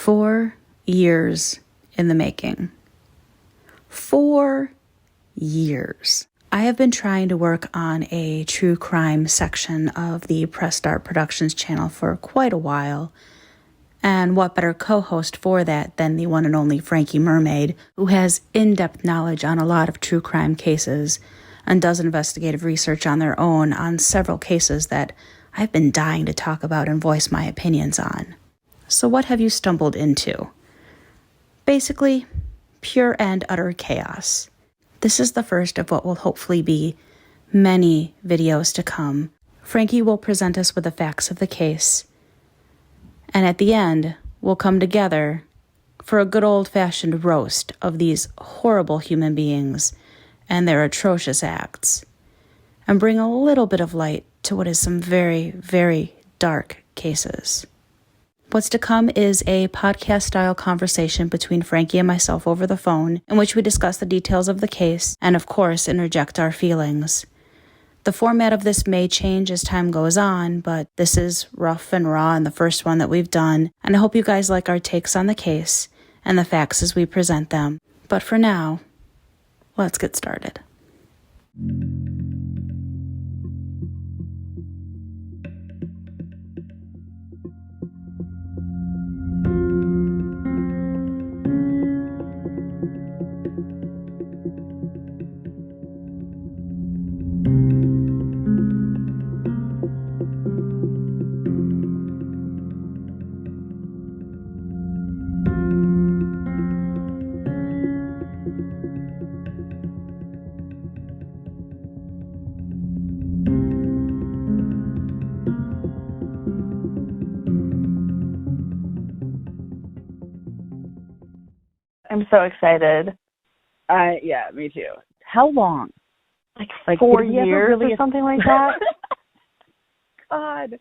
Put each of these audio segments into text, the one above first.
4 years in the making. 4 years. I have been trying to work on a true crime section of the Press Start Productions channel for quite a while. And what better co-host for that than the one and only Frankie Mermaid, who has in-depth knowledge on a lot of true crime cases and does investigative research on their own on several cases that I've been dying to talk about and voice my opinions on. So what have you stumbled into? Basically, pure and utter chaos. This is the first of what will hopefully be many videos to come. Frankie will present us with the facts of the case, and at the end, we'll come together for a good old-fashioned roast of these horrible human beings and their atrocious acts, and bring a little bit of light to what is some very, very dark cases. What's to come is a podcast-style conversation between Frankie and myself over the phone, in which we discuss the details of the case and, of course, interject our feelings. The format of this may change as time goes on, but this is rough and raw and the first one that we've done, and I hope you guys like our takes on the case and the facts as we present them. But for now, let's get started. I'm so excited. Yeah, me too. How long? Like 4 years or something like that? God.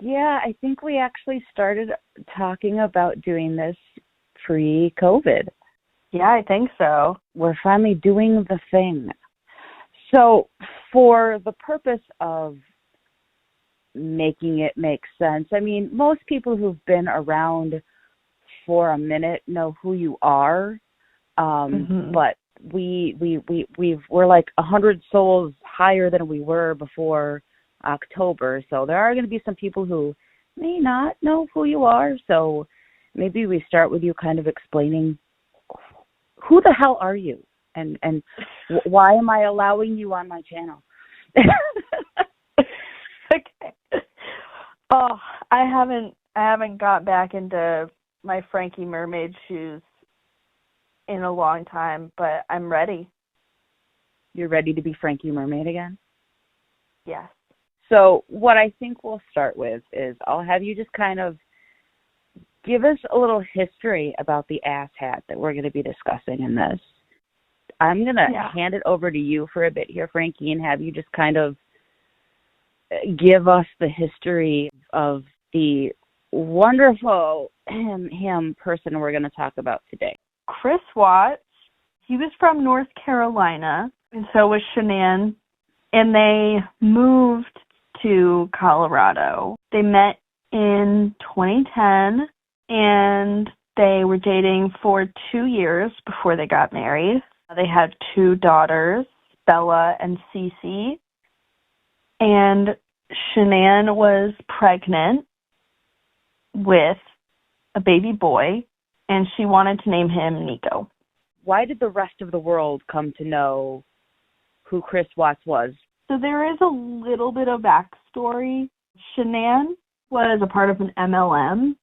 Yeah, I think we actually started talking about doing this pre-COVID. Yeah, I think so. We're finally doing the thing. So for the purpose of making it make sense, I mean, most people who've been around for a minute know who you are, but we're like 100 souls higher than we were before October, so there are going to be some people who may not know who you are. So maybe we start with you kind of explaining who the hell are you, and why am I allowing you on my channel? Okay. Oh, I haven't got back into my Frankie Mermaid shoes in a long time, but I'm ready. You're ready to be Frankie Mermaid again? Yes. So what I think we'll start with is I'll have you just kind of give us a little history about the asshat that we're going to be discussing in this. I'm going to hand it over to you for a bit here, Frankie, and have you just kind of give us the history of the wonderful him person we're going to talk about today. Chris Watts, he was from North Carolina, and so was Shanann, and they moved to Colorado. They met in 2010, and they were dating for 2 years before they got married. They had 2 daughters, Bella and Cece, and Shanann was pregnant with a baby boy, and she wanted to name him Nico. Why did the rest of the world come to know who Chris Watts was? So there is a little bit of backstory. Shanann was a part of an MLM.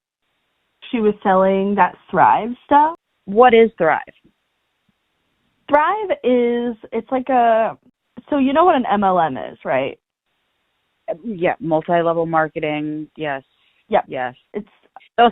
She was selling that Thrive stuff. What is Thrive? Thrive is, it's like so you know what an MLM is, right? Yeah, multi-level marketing, yes. Yep. Yes. It's those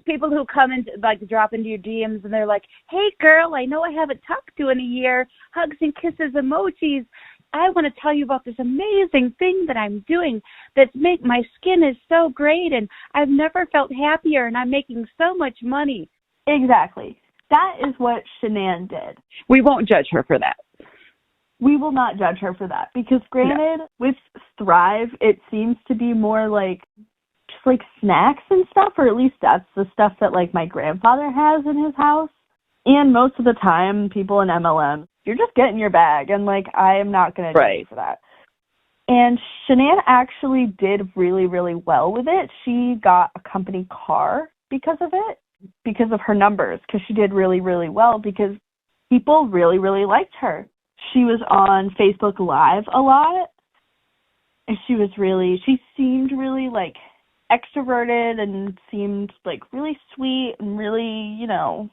people who come and like drop into your DMs and they're like, "Hey girl, I know I haven't talked to in a year. Hugs and kisses emojis. I want to tell you about this amazing thing that I'm doing that's my skin is so great and I've never felt happier and I'm making so much money." Exactly. That is what Shanann did. We won't judge her for that. We will not judge her for that because granted, with Thrive, it seems to be more like just like snacks and stuff, or at least that's the stuff that like my grandfather has in his house. And most of the time, people in MLM, you're just getting your bag, and like I am not going to judge you for that. And Shanann actually did really, really well with it. She got a company car because of it, because of her numbers, because she did really, really well, because people really, really liked her. She was on Facebook Live a lot, and she seemed really, like, extroverted and seemed, like, really sweet and really, you know,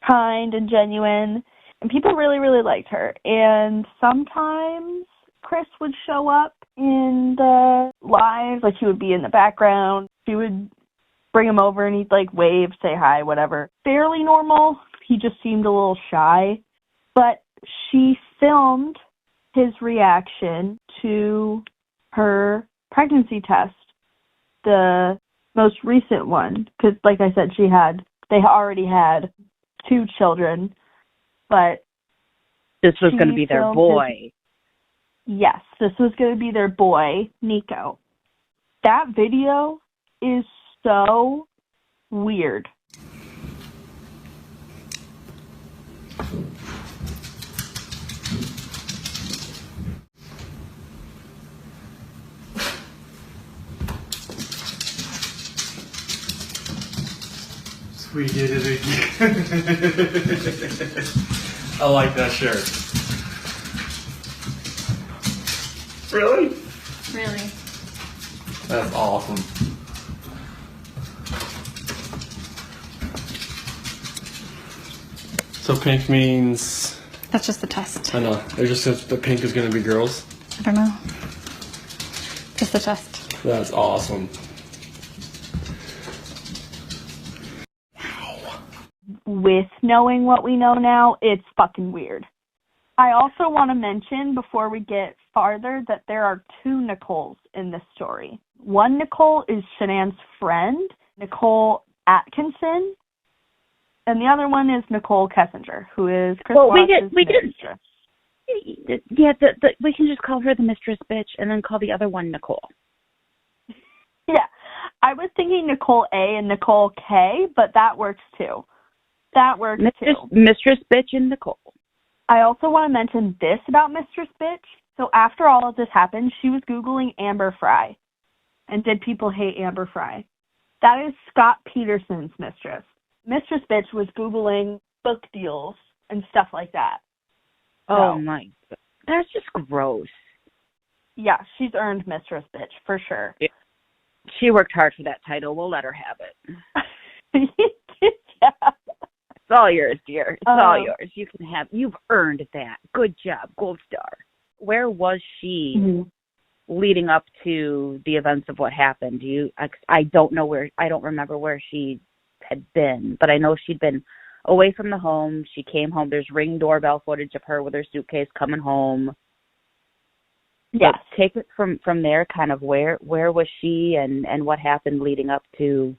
kind and genuine. And people really, really liked her. And sometimes Chris would show up in the live, like he would be in the background. She would bring him over and he'd like wave, say hi, whatever. Fairly normal. He just seemed a little shy. But she filmed his reaction to her pregnancy test, the most recent one, because like I said, they already had 2 children, but this was going to be their boy. Yes, this was going to be their boy, Nico. That video is so weird. We did it again. I like that shirt. Really? Really? That's awesome. So pink means... That's just the test. I know. It just says the pink is going to be girls. I don't know. Just the test. That's awesome. With knowing what we know now, it's fucking weird. I also want to mention, before we get farther, that there are 2 Nicoles in this story. One Nicole is Shanann's friend, Nicole Atkinson, and the other one is Nicole Kessinger, who is Chris Watts' mistress. Yeah, we can just call her the mistress bitch and then call the other one Nicole. Yeah, I was thinking Nicole A and Nicole K, but that works too. Mistress bitch and Nicole. I also want to mention this about Mistress Bitch. So after all of this happened, she was Googling Amber Fry. And did people hate Amber Fry? That is Scott Peterson's mistress. Mistress Bitch was Googling book deals and stuff like that. Oh my God. That's just gross. Yeah, she's earned Mistress Bitch, for sure. Yeah. She worked hard for that title. We'll let her have it. Yeah. It's all yours, dear. It's all yours. You've earned that. Good job. Gold star. Where was she leading up to the events of what happened? I don't remember where she had been, but I know she'd been away from the home. She came home. There's Ring doorbell footage of her with her suitcase coming home. Yes. But take it from there, kind of where was she and what happened leading up to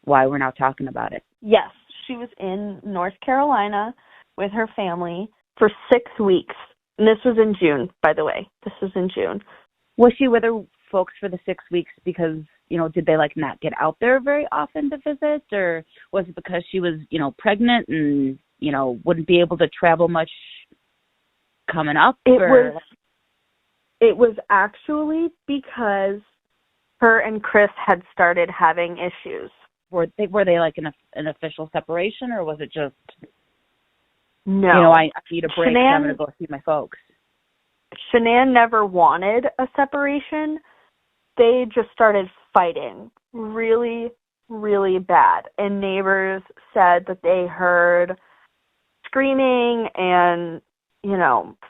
why we're now talking about it. Yes. She was in North Carolina with her family for 6 weeks. And this was in June, by the way. This was in June. Was she with her folks for the 6 weeks because, did they not get out there very often to visit? Or was it because she was, pregnant and, wouldn't be able to travel much coming up? It was actually because her and Chris had started having issues. Were they like an official separation, or was it just, no? I need a break, so I'm going to go see my folks. Shanann never wanted a separation. They just started fighting really, really bad. And neighbors said that they heard screaming and,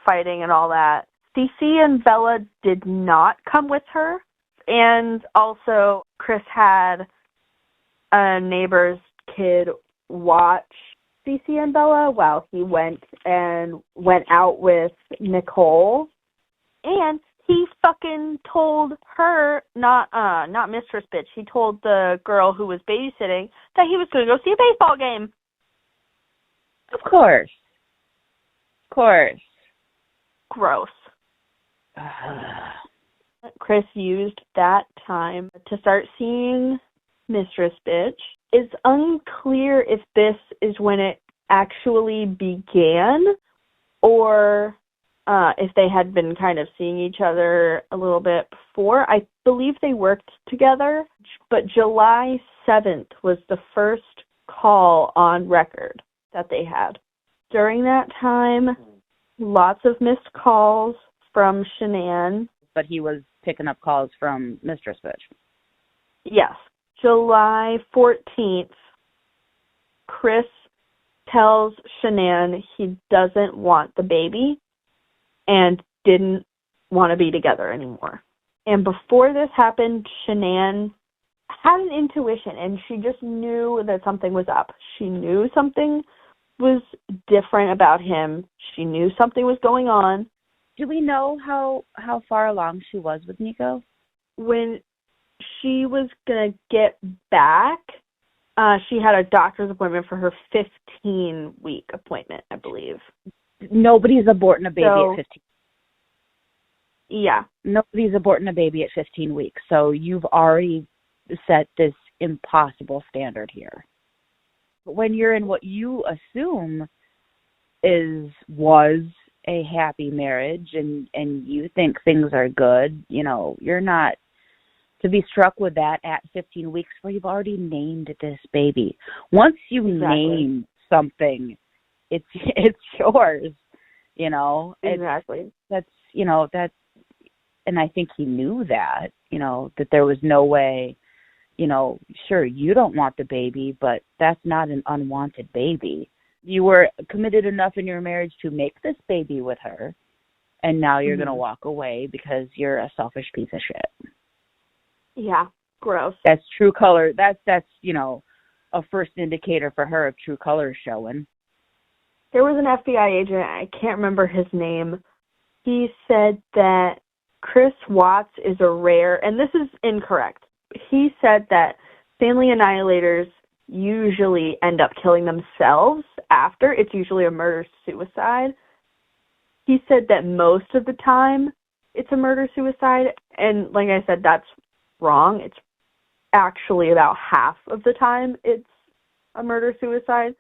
fighting and all that. Cece and Bella did not come with her. And also, Chris had a neighbor's kid watch Cece and Bella while he went out with Nicole, and he fucking told her, not Mistress Bitch, he told the girl who was babysitting that he was going to go see a baseball game. Of course. Gross. Chris used that time to start seeing Mistress Bitch. It's unclear if this is when it actually began or if they had been kind of seeing each other a little bit before. I believe they worked together, but July 7th was the first call on record that they had. During that time, lots of missed calls from Shanann. But he was picking up calls from Mistress Bitch. Yes. July 14th, Chris tells Shanann he doesn't want the baby and didn't want to be together anymore. And before this happened, Shanann had an intuition, and she just knew that something was up. She knew something was different about him. She knew something was going on. Do we know how far along she was with Nico? When she was going to get back, she had a doctor's appointment for her 15-week appointment, I believe. Nobody's aborting a baby at 15. Yeah. Nobody's aborting a baby at 15 weeks. So you've already set this impossible standard here. But when you're in what you assume was a happy marriage and you think things are good, you're not to be struck with that at 15 weeks where you've already named this baby. Once you name something, it's yours, Exactly. That's and I think he knew that, that there was no way, sure, you don't want the baby, but that's not an unwanted baby. You were committed enough in your marriage to make this baby with her, and now you're going to walk away because you're a selfish piece of shit. Yeah, gross. That's true color. That's a first indicator for her of true colors showing. There was an FBI agent, I can't remember his name. He said that Chris Watts is a rare, and this is incorrect. He said that family annihilators usually end up killing themselves after. It's usually a murder-suicide. He said that most of the time it's a murder-suicide, and like I said, that's wrong. It's actually about half of the time it's a murder-suicide.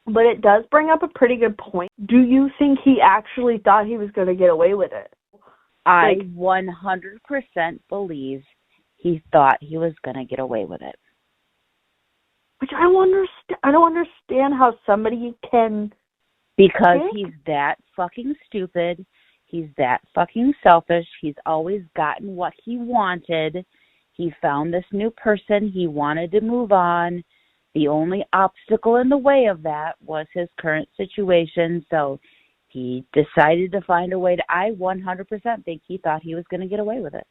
But it does bring up a pretty good point. Do you think he actually thought he was going to get away with it? I 100% believe he thought he was going to get away with it. Which I don't understand how somebody can. Because he's that fucking stupid. He's that fucking selfish. He's always gotten what he wanted. He found this new person. He wanted to move on. The only obstacle in the way of that was his current situation. So he decided to find a way to, I 100% think he thought he was going to get away with it.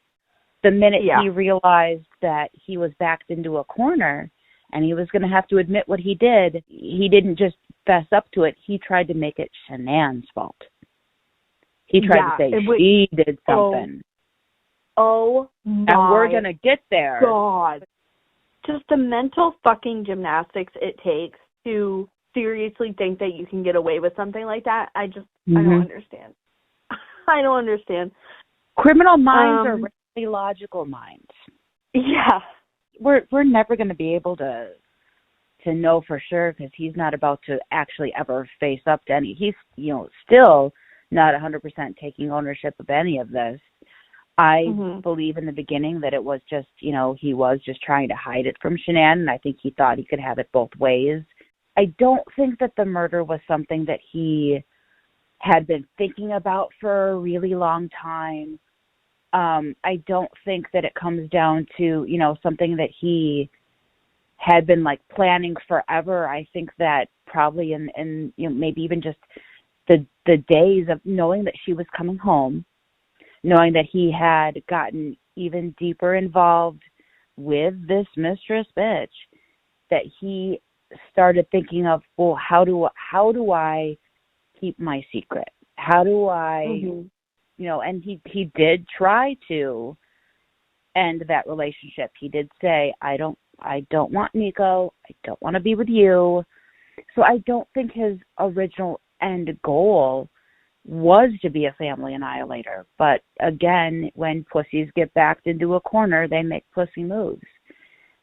The minute he realized that he was backed into a corner and he was going to have to admit what he did, he didn't just fess up to it. He tried to make it Shanann's fault. He tried to say she did something. Oh my And we're going to get there. God. Just the mental fucking gymnastics it takes to seriously think that you can get away with something like that. I don't understand. I don't understand. Criminal minds are really logical minds. Yeah. We're never going to be able to know for sure because he's not about to actually ever face up to any. He's, still not 100% taking ownership of any of this. I believe in the beginning that it was just, he was just trying to hide it from Shanann, and I think he thought he could have it both ways. I don't think that the murder was something that he had been thinking about for a really long time. I don't think that it comes down to, something that he had been planning forever. I think that probably in maybe even just the days of knowing that she was coming home, knowing that he had gotten even deeper involved with this mistress bitch, that he started thinking of, well, how do I keep my secret? How do I, and he did try to end that relationship. He did say, I don't want Nico. I don't want to be with you. So I don't think his original end goal was to be a family annihilator. But again, when pussies get backed into a corner, they make pussy moves.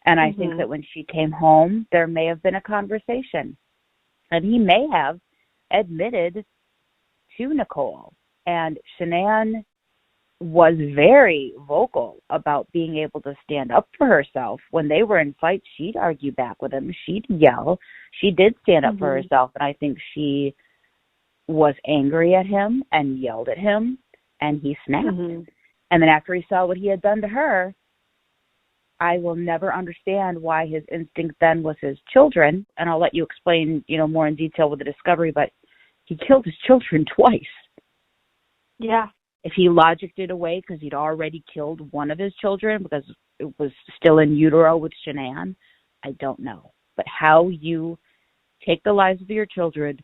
And I think that when she came home, there may have been a conversation. And he may have admitted to Nicole. And Shanann was very vocal about being able to stand up for herself. When they were in fights, she'd argue back with him. She'd yell. She did stand up for herself. And I think she was angry at him and yelled at him, and he snapped. And then after he saw what he had done to her, I will never understand why his instinct then was his children. And I'll let you explain, more in detail with the discovery, but he killed his children twice. Yeah. If he logicked it away because he'd already killed one of his children because it was still in utero with Shanann, I don't know. But how you take the lives of your children,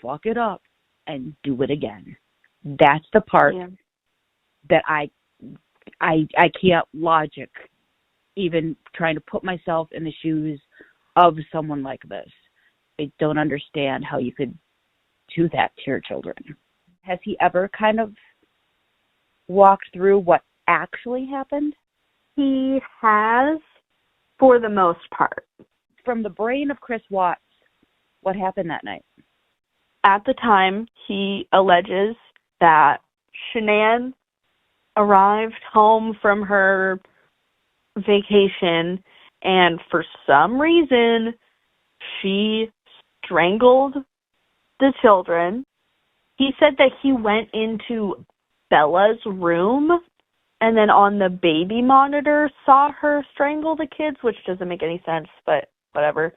fuck it up, and do it again. That's the part that I can't logic, even trying to put myself in the shoes of someone like this. I don't understand how you could do that to your children. Has he ever kind of walked through what actually happened? He has, for the most part. From the brain of Chris Watts, what happened that night? At the time, he alleges that Shanann arrived home from her vacation, and for some reason, she strangled the children. He said that he went into Bella's room and then on the baby monitor saw her strangle the kids, which doesn't make any sense, but whatever.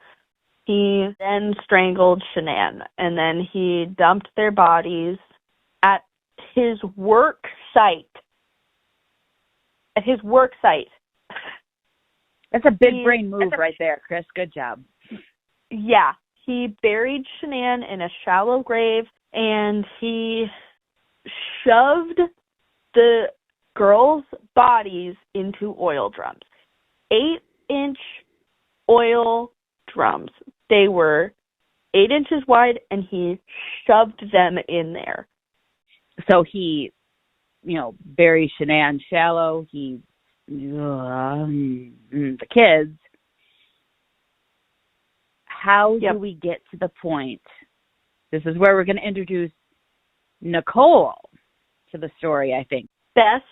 He then strangled Shanann, and then he dumped their bodies at his work site. At his work site. That's a big brain move right there, Chris. Good job. Yeah. He buried Shanann in a shallow grave, and he shoved the girls' bodies into oil drums. 8-inch oil drums. They were 8 inches wide, and he shoved them in there. So he, buried Shanann shallow. He, the kids. How do we get to the point? This is where we're going to introduce Nicole to the story, I think. Best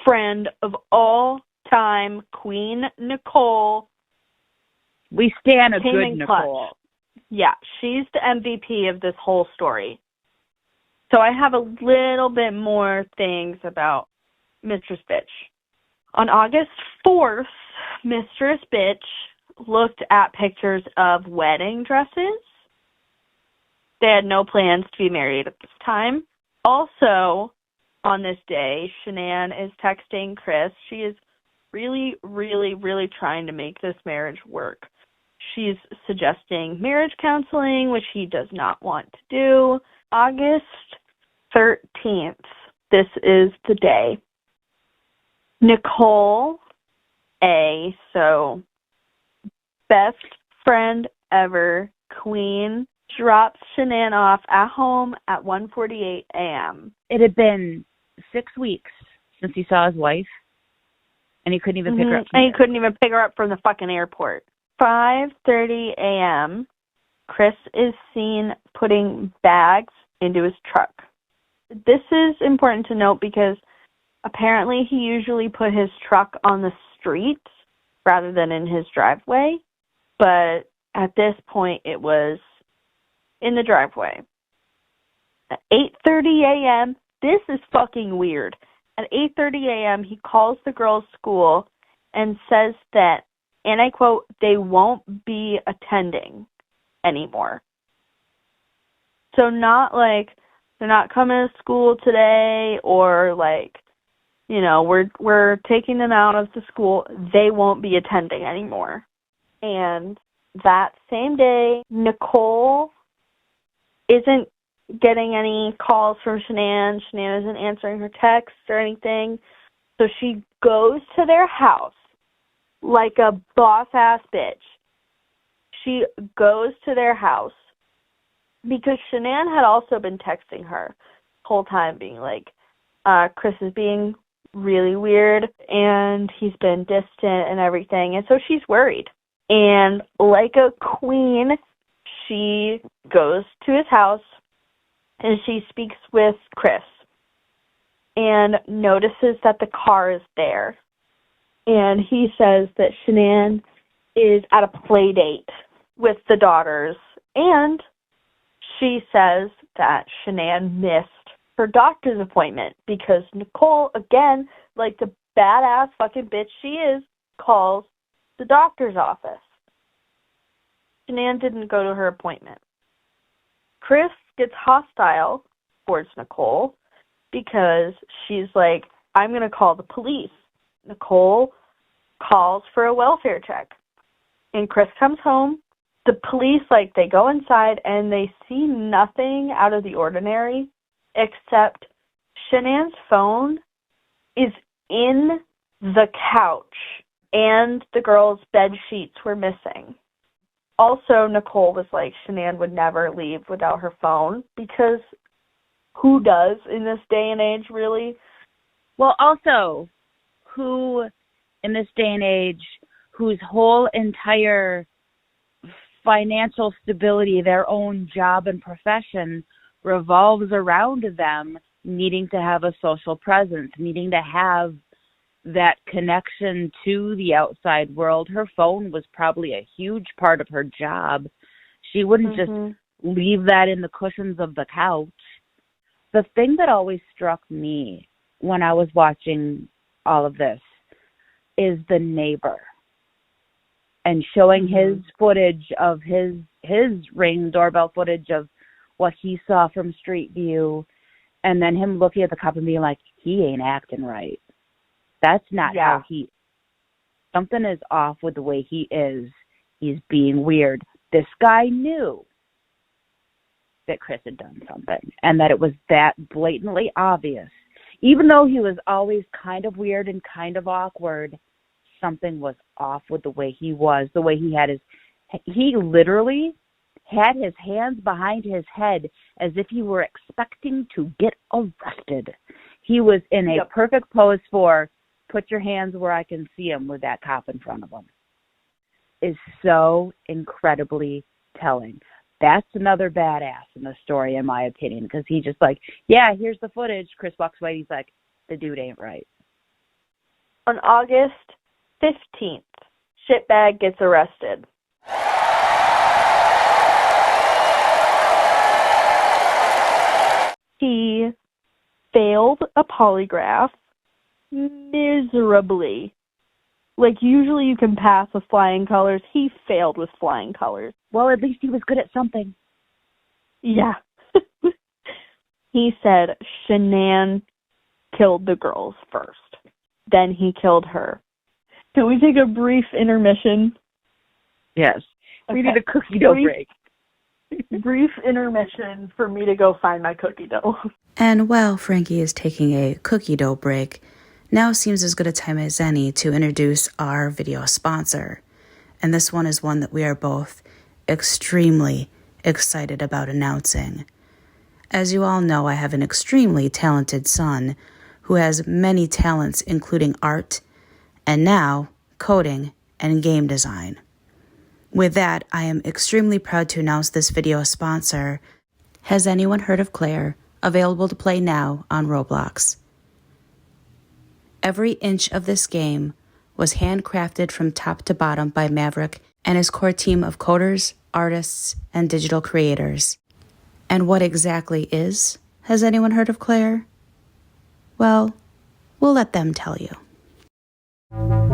friend of all time, Queen Nicole. We stand a good Nicole. Yeah, she's the MVP of this whole story. So I have a little bit more things about Mistress Bitch. On August 4th, Mistress Bitch looked at pictures of wedding dresses. They had no plans to be married at this time. Also, on this day, Shanann is texting Chris. She is really, really, really trying to make this marriage work. She's suggesting marriage counseling, which he does not want to do. August 13th, this is the day. Nicole A., so best friend ever, Queen, drops Shanann off at home at 1:48 a.m. It had been 6 weeks since he saw his wife, and he couldn't even pick her up. And he couldn't even pick her up from the fucking airport. 5:30 a.m., Chris is seen putting bags into his truck. This is important to note because apparently he usually put his truck on the street rather than in his driveway, but at this point it was in the driveway. At 8:30 a.m., this is fucking weird. At 8:30 a.m., he calls the girls' school and says that, and I quote, they won't be attending anymore. So not like they're not coming to school today or like, we're taking them out of the school. They won't be attending anymore. And that same day, Nicole isn't getting any calls from Shanann. Shanann isn't answering her texts or anything. So she goes to their house like a boss-ass bitch. She goes to their house because Shanann had also been texting her, whole time being like, Chris is being really weird and he's been distant and everything. And so she's worried. And like a queen, she goes to his house and she speaks with Chris and notices that the car is there. And he says that Shanann is at a play date with the daughters. And she says that Shanann missed her doctor's appointment because Nicole, again, like the badass fucking bitch she is, calls the doctor's office. Shanann didn't go to her appointment. Chris gets hostile towards Nicole because she's like, I'm going to call the police. Nicole calls for a welfare check. And Chris comes home. The police, like, they go inside and they see nothing out of the ordinary except Shanann's phone is in the couch and the girls' bed sheets were missing. Also, Nicole was like, Shanann would never leave without her phone because who does in this day and age, really? Well, also, who in this day and age, whose whole entire financial stability, their own job and profession revolves around them needing to have a social presence, needing to have that connection to the outside world. Her phone was probably a huge part of her job. She wouldn't just leave that in the cushions of the couch. The thing that always struck me when I was watching all of this is the neighbor and showing his footage of his Ring doorbell footage of what he saw from Street View, and then him looking at the cop and being like, he ain't acting right. That's not how he... Something is off with the way he is. He's being weird. This guy knew that Chris had done something and that it was that blatantly obvious. Even though he was always kind of weird and kind of awkward, something was off with the way he was, the way he had his... He literally had his hands behind his head as if he were expecting to get arrested. He was in a perfect pose for put your hands where I can see him with that cop in front of him. Is so incredibly telling. That's another badass in the story, in my opinion, because he just like, yeah, here's the footage. Chris walks away. He's like, the dude ain't right. On August 15th, shitbag gets arrested. He failed a polygraph miserably. Like, usually you can pass with flying colors. He failed with flying colors. Well, at least he was good at something. Yeah. He said Shanann killed the girls first. Then he killed her. Can we take a brief intermission? Yes. Okay. We need a cookie dough break. Brief intermission for me to go find my cookie dough. And while Frankie is taking a cookie dough break, now seems as good a time as any to introduce our video sponsor. And this one is one that we are both extremely excited about announcing. As you all know, I have an extremely talented son who has many talents, including art, and now coding and game design. With that, I am extremely proud to announce this video sponsor. Has anyone heard of Claire? Available to play now on Roblox. Every inch of this game was handcrafted from top to bottom by Maverick and his core team of coders, artists, and digital creators. And what exactly is? Has anyone heard of Claire? Well, we'll let them tell you.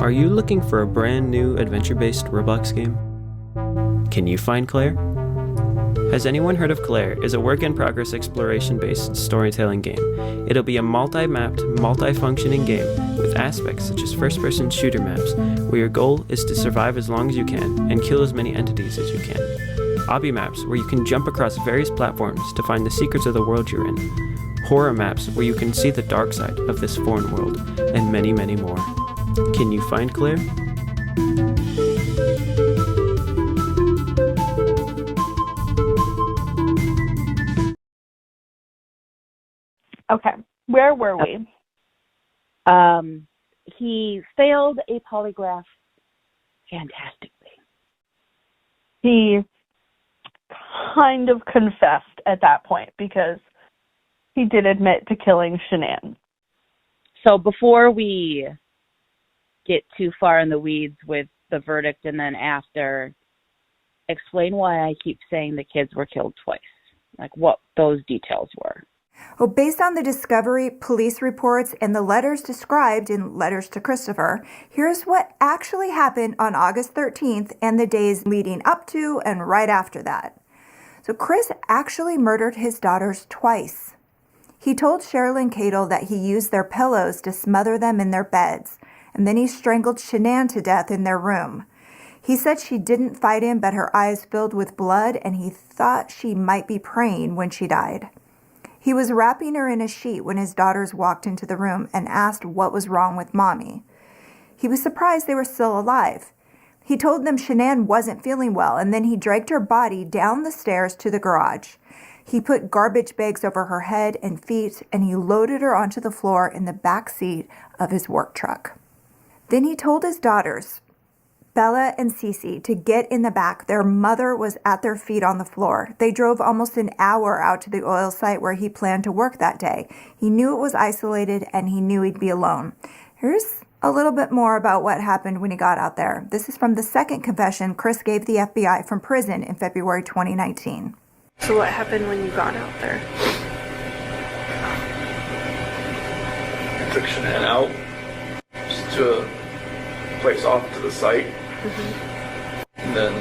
Are you looking for a brand new adventure-based Roblox game? Can you find Claire? Has anyone heard of Claire is a work-in-progress exploration-based storytelling game. It'll be a multi-mapped, multi-functioning game with aspects such as first-person shooter maps, where your goal is to survive as long as you can and kill as many entities as you can. Obby maps, where you can jump across various platforms to find the secrets of the world you're in. Horror maps, where you can see the dark side of this foreign world, and many, many more. Can you find Claire? Okay. Where were we? He failed a polygraph fantastically. He kind of confessed at that point because he did admit to killing Shanann. So before we get too far in the weeds with the verdict and then after, explain why I keep saying the kids were killed twice, like what those details were. Well, based on the discovery, police reports, and the letters described in Letters to Christopher, here's what actually happened on August 13th and the days leading up to and right after that. So Chris actually murdered his daughters twice. He told Cheryl and Cadel that he used their pillows to smother them in their beds, and then he strangled Shanann to death in their room. He said she didn't fight him, but her eyes filled with blood, and he thought she might be praying when she died. He was wrapping her in a sheet when his daughters walked into the room and asked what was wrong with Mommy. He was surprised they were still alive. He told them Shanann wasn't feeling well, and then he dragged her body down the stairs to the garage. He put garbage bags over her head and feet, and he loaded her onto the floor in the back seat of his work truck. Then he told his daughters, Bella and Cece, to get in the back. Their mother was at their feet on the floor. They drove almost an hour out to the oil site where he planned to work that day. He knew it was isolated and he knew he'd be alone. Here's a little bit more about what happened when he got out there. This is from the second confession Chris gave the FBI from prison in February 2019. So what happened when you got out there? I took Shanann out just to a place off to the site. And then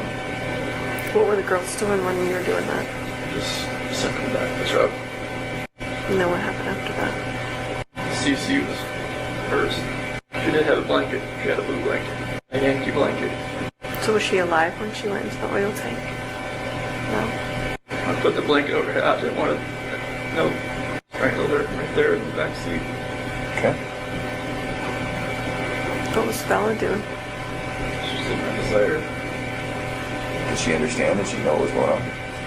What were the girls doing when you were doing that? just sent them back to the truck. And then what happened after that? CC was first. She did have a blanket. She had a blue blanket. A Yankee blanket. So was she alive when she went into the oil tank? No? I put the blanket over her. I didn't want to, no, strangled her right there in the back seat. Okay. What was Bella doing? She was sitting right beside her. Did she understand? Did she know what was going on?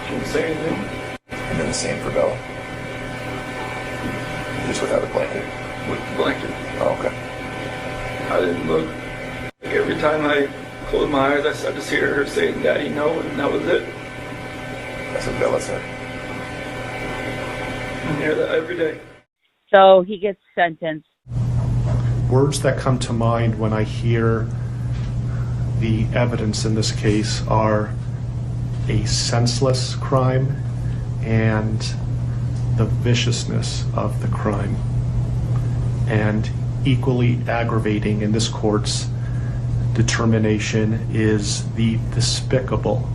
She didn't say anything. And then the same for Bella. Just without a blanket. With the blanket. Oh, okay. I didn't look. Like every time I closed my eyes, I just hear her saying, "Daddy, no," and that was it. That's what Bella said. I hear that every day. So he gets sentenced. Words that come to mind when I hear the evidence in this case are a senseless crime and the viciousness of the crime. And equally aggravating in this court's determination is the despicable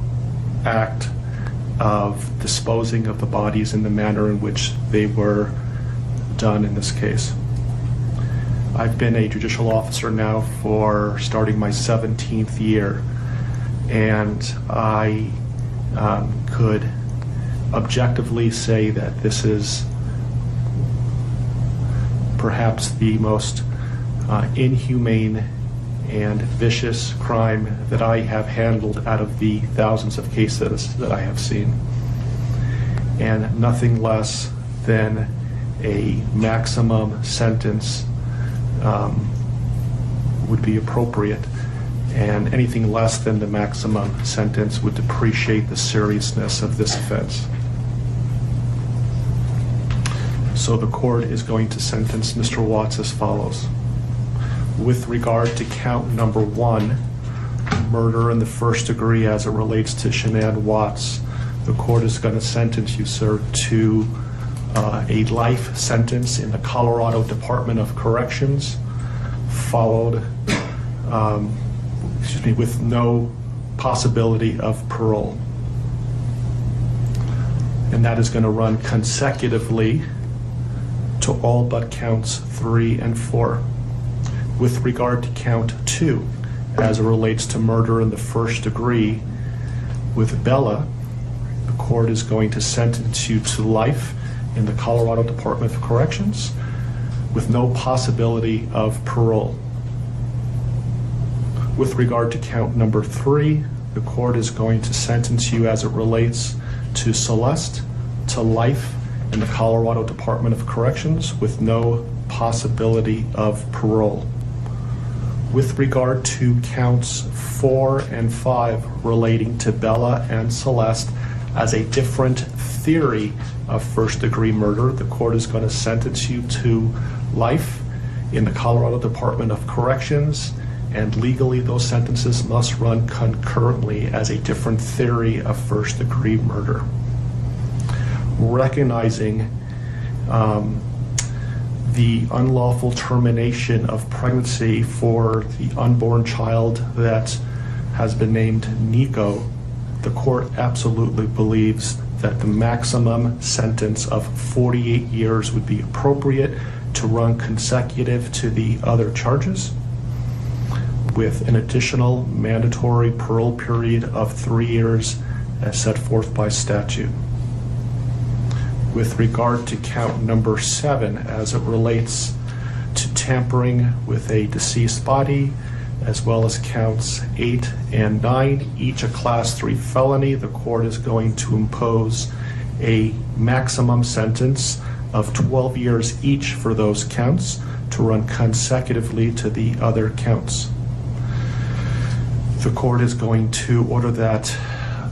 act of disposing of the bodies in the manner in which they were done in this case. I've been a judicial officer now for starting my 17th year, and I could objectively say that this is perhaps the most inhumane and vicious crime that I have handled out of the thousands of cases that I have seen. And nothing less than a maximum sentence would be appropriate, and anything less than the maximum sentence would depreciate the seriousness of this offense. So the court is going to sentence Mr. Watts as follows. With regard to count number 1, murder in the first degree as it relates to Shanann Watts, the court is going to sentence you, sir, to a life sentence in the Colorado Department of Corrections, followed with no possibility of parole. And that is going to run consecutively to all but counts 3 and 4. With regard to count 2, as it relates to murder in the first degree with Bella, the court is going to sentence you to life in the Colorado Department of Corrections with no possibility of parole. With regard to count number 3, the court is going to sentence you as it relates to Celeste to life in the Colorado Department of Corrections with no possibility of parole. With regard to counts 4 and 5 relating to Bella and Celeste as a different theory of first-degree murder, the court is going to sentence you to life in the Colorado Department of Corrections, and legally those sentences must run concurrently as a different theory of first-degree murder. Recognizing the unlawful termination of pregnancy for the unborn child that has been named Nico, the court absolutely believes that the maximum sentence of 48 years would be appropriate to run consecutive to the other charges, with an additional mandatory parole period of 3 years as set forth by statute. With regard to count number 7, as it relates to tampering with a deceased body, as well as counts 8 and 9, each a class 3 felony, the court is going to impose a maximum sentence of 12 years each for those counts to run consecutively to the other counts. The court is going to order that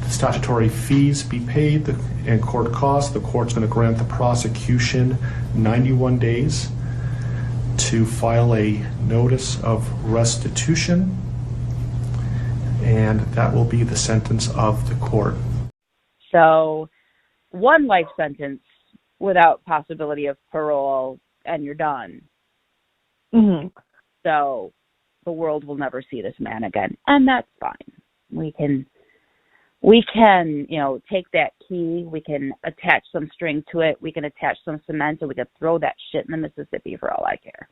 statutory fees be paid and court costs. The court's going to grant the prosecution 91 days to file a notice of restitution, and that will be the sentence of the court. So 1 life sentence without possibility of parole, and you're done. Mm-hmm. So the world will never see this man again, and that's fine. We can, take that key, we can attach some string to it, we can attach some cement, and we can throw that shit in the Mississippi for all I care.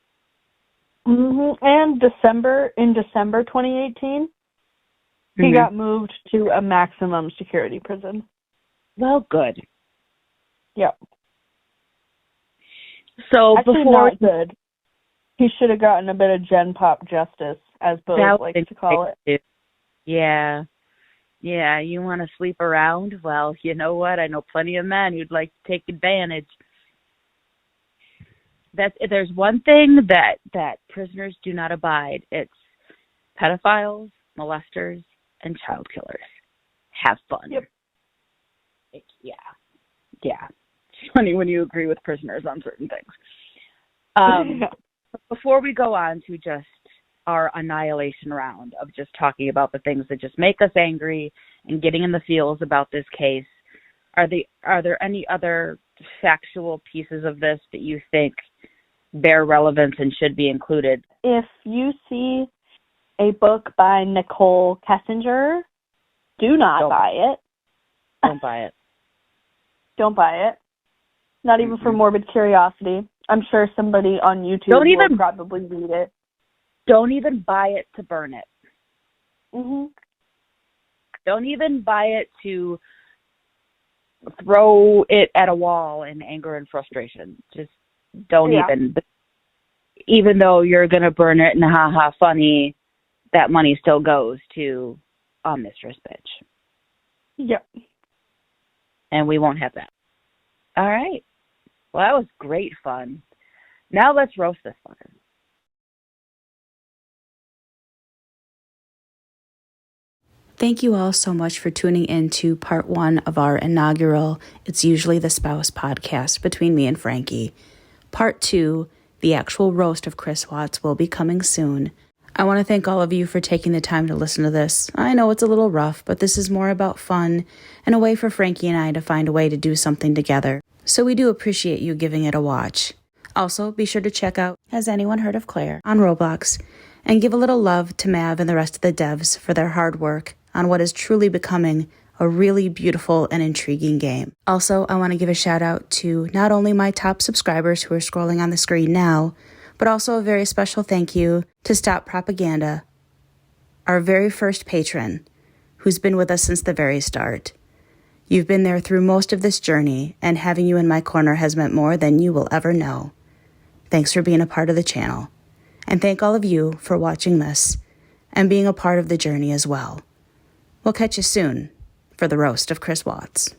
Mm-hmm. And in December 2018, he got moved to a maximum security prison. Well, good. Yep. So actually, not good. He should have gotten a bit of Gen Pop justice, as Bo likes to call it. Yeah. Yeah, you want to sleep around? Well, you know what? I know plenty of men who'd like to take advantage. There's one thing that prisoners do not abide. It's pedophiles, molesters, and child killers. Have fun. Yep. Yeah. It's funny when you agree with prisoners on certain things. Before we go on to just our annihilation round of just talking about the things that just make us angry and getting in the feels about this case, are there any other factual pieces of this that you think bear relevance and should be included? If you see a book by Nicole Kessinger, do not buy it. Don't buy it. Don't buy it. Not even for morbid curiosity. I'm sure somebody on YouTube will probably read it. Don't even buy it to burn it. Mm-hmm. Don't even buy it to throw it at a wall in anger and frustration. Just don't even though you're going to burn it and ha funny, that money still goes to a mistress bitch. Yep. And we won't have that. All right. Well, that was great fun. Now let's roast this fucker. Thank you all so much for tuning in to part 1 of our inaugural It's Usually the Spouse podcast between me and Frankie. Part 2, the actual roast of Chris Watts, will be coming soon. I want to thank all of you for taking the time to listen to this. I know it's a little rough, but this is more about fun and a way for Frankie and I to find a way to do something together. So we do appreciate you giving it a watch. Also, be sure to check out Has Anyone Heard of Claire on Roblox, and give a little love to Mav and the rest of the devs for their hard work on what is truly becoming a really beautiful and intriguing game. Also, I want to give a shout out to not only my top subscribers who are scrolling on the screen now, but also a very special thank you to Stop Propaganda, our very first patron, who's been with us since the very start. You've been there through most of this journey, and having you in my corner has meant more than you will ever know. Thanks for being a part of the channel. And thank all of you for watching this and being a part of the journey as well. We'll catch you soon for the roast of Chris Watts.